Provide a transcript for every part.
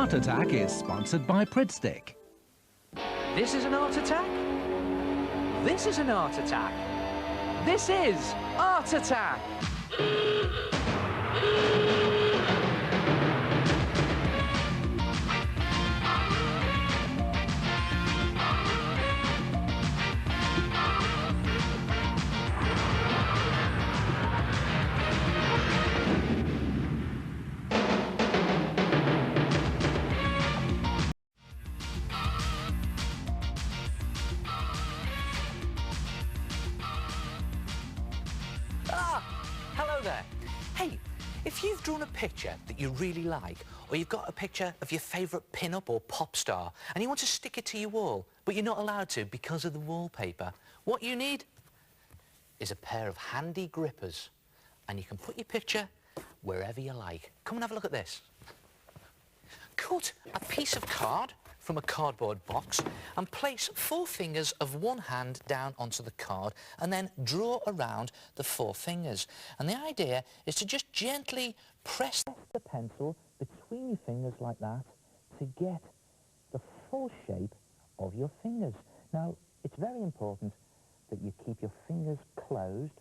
Art Attack is sponsored by Pridstick. This is an art attack. This is an art attack. This is Art Attack. Hello there. Hey, if you've drawn a picture that you really like, or you've got a picture of your favourite pin-up or pop star, and you want to stick it to your wall, but you're not allowed to because of the wallpaper, what you need is a pair of handy grippers, and you can put your picture wherever you like. Come and have a look at this. Cut a piece of card from a cardboard box and place 4 fingers of one hand down onto the card and then draw around the 4 fingers. And the idea is to just gently press the pencil between your fingers like that to get the full shape of your fingers. Now, it's very important that you keep your fingers closed,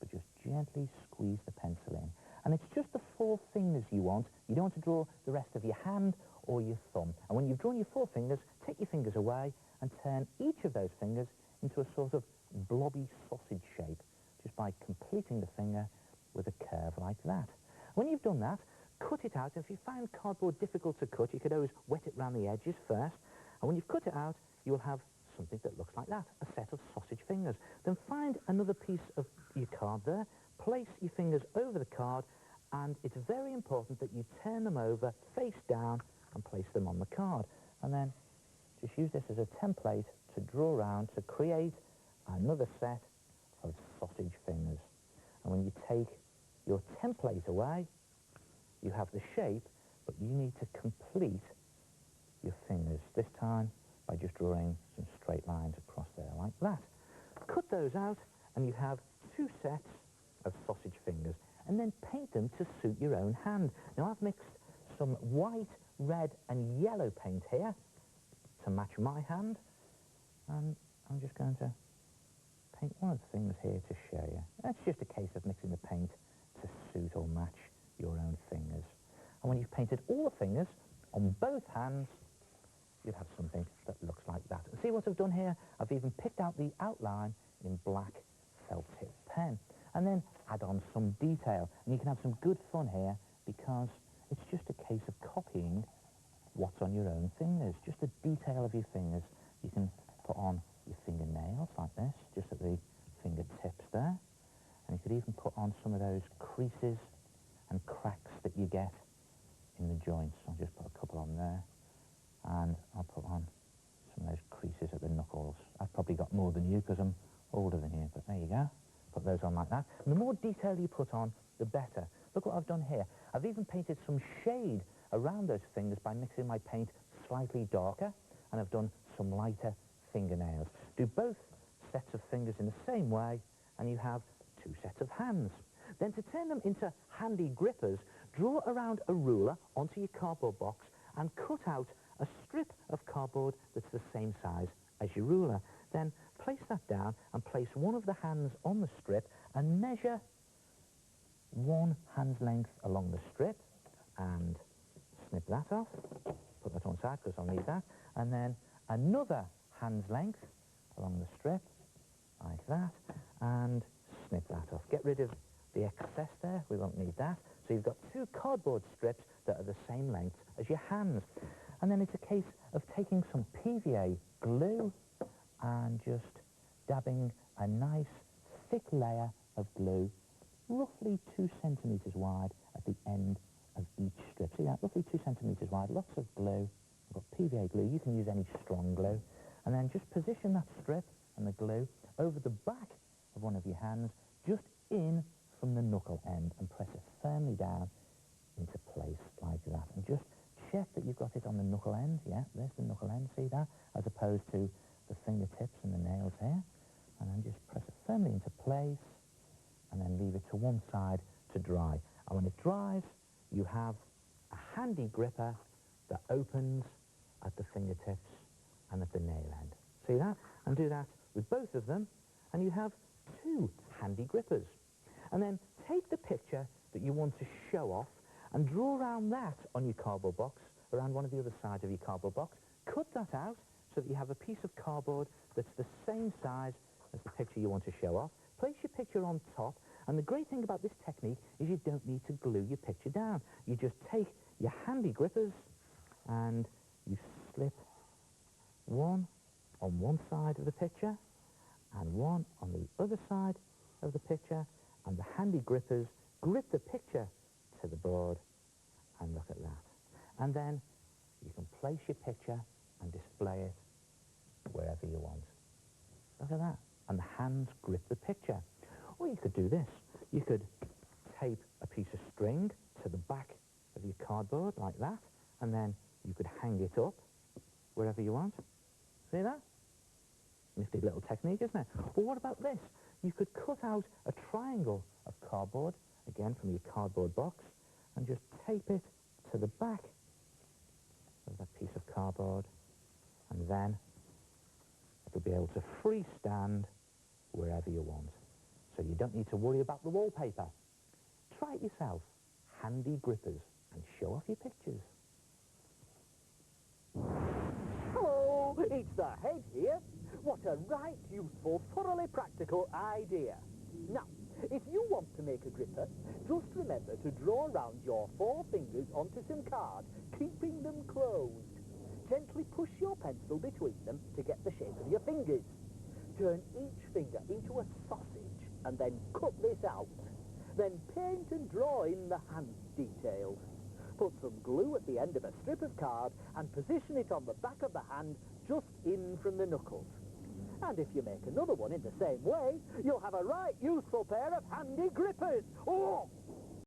but just gently squeeze the pencil in. And it's just the 4 fingers you want. You don't want to draw the rest of your hand or your thumb. And when you've drawn your 4 fingers, take your fingers away and turn each of those fingers into a sort of blobby sausage shape, just by completing the finger with a curve like that. When you've done that, cut it out. If you find cardboard difficult to cut, you could always wet it around the edges first. And when you've cut it out, you will have something that looks like that, a set of sausage fingers. Then find another piece of your card there, place your fingers over the card, and it's very important that you turn them over face down and place them on the card. And then just use this as a template to draw around to create another set of sausage fingers. And when you take your template away, you have the shape, but you need to complete your fingers, this time by just drawing some straight lines across there like that. Cut those out and you have 2 sets of sausage fingers, and then paint them to suit your own hand. Now, I've mixed some white, red and yellow paint here to match my hand, and I'm just going to paint one of the fingers here to show you. That's just a case of mixing the paint to suit or match your own fingers. And when you've painted all the fingers on both hands, you'll have something that looks like that. And see what I've done here? I've even picked out the outline in black felt tip pen, and then add on some detail. And you can have some good fun here because it's just a case of copying what's on your own fingers, just the detail of your fingers. You can put on your fingernails like this, just at the fingertips there. And you could even put on some of those creases and cracks that you get in the joints. I'll just put a couple on there. And I'll put on some of those creases at the knuckles. I've probably got more than you because I'm older than you, but there you go. Put those on like that. And the more detail you put on, the better. Look what I've done here. I've even painted some shade around those fingers by mixing my paint slightly darker, and I've done some lighter fingernails. Do both sets of fingers in the same way, and you have 2 sets of hands. Then to turn them into handy grippers, draw around a ruler onto your cardboard box and cut out a strip of cardboard that's the same size as your ruler. Then place that down and place one of the hands on the strip and measure 1 hand's length along the strip and snip that off. Put that on the side because I'll need that. And then another hand's length along the strip like that and snip that off. Get rid of the excess there, we won't need that. So you've got 2 cardboard strips that are the same length as your hands. And then it's a case of taking some PVA glue and just dabbing a nice thick layer of glue, roughly 2 centimetres wide at the end of each strip. See that? Roughly 2 centimetres wide, lots of glue. I've got PVA glue, you can use any strong glue. And then just position that strip and the glue over the back of one of your hands, just in from the knuckle end, and press it firmly down into place like that. And just check that you've got it on the knuckle end. Yeah, there's the knuckle end, see that? As opposed to the fingertips and the nails here. And then just press it firmly into place and then leave it to one side to dry. And when it dries, you have a handy gripper that opens at the fingertips and at the nail end. See that? And do that with both of them, and you have two handy grippers. And then take the picture that you want to show off and draw around that on your cardboard box, around one of the other sides of your cardboard box. Cut that out so that you have a piece of cardboard that's the same size as the picture you want to show off. Place your picture on top, and the great thing about this technique is you don't need to glue your picture down. You just take your handy grippers and you slip one on one side of the picture and one on the other side of the picture, and the handy grippers grip the picture to the board, and look at that. And then you can place your picture and display it wherever you want. Look at that. And the hands grip the picture. Or you could do this. You could tape a piece of string to the back of your cardboard like that, and then you could hang it up wherever you want. See that? Nifty little technique, isn't it? Or what about this? You could cut out a triangle of cardboard, again from your cardboard box, and just tape it to the back of that piece of cardboard, and then it'll be able to freestand wherever you want. So you don't need to worry about the wallpaper. Try it yourself. Handy grippers, and show off your pictures. Hello, it's the head here. What a right useful, thoroughly practical idea. Now, if you want to make a gripper, just remember to draw around your 4 fingers onto some card, keeping them closed. Gently push your pencil between them to get the shape of your fingers. Turn each finger into a sausage and then cut this out. Then paint and draw in the hand details. Put some glue at the end of a strip of card and position it on the back of the hand just in from the knuckles. And if you make another one in the same way, you'll have a right useful pair of handy grippers. Oh!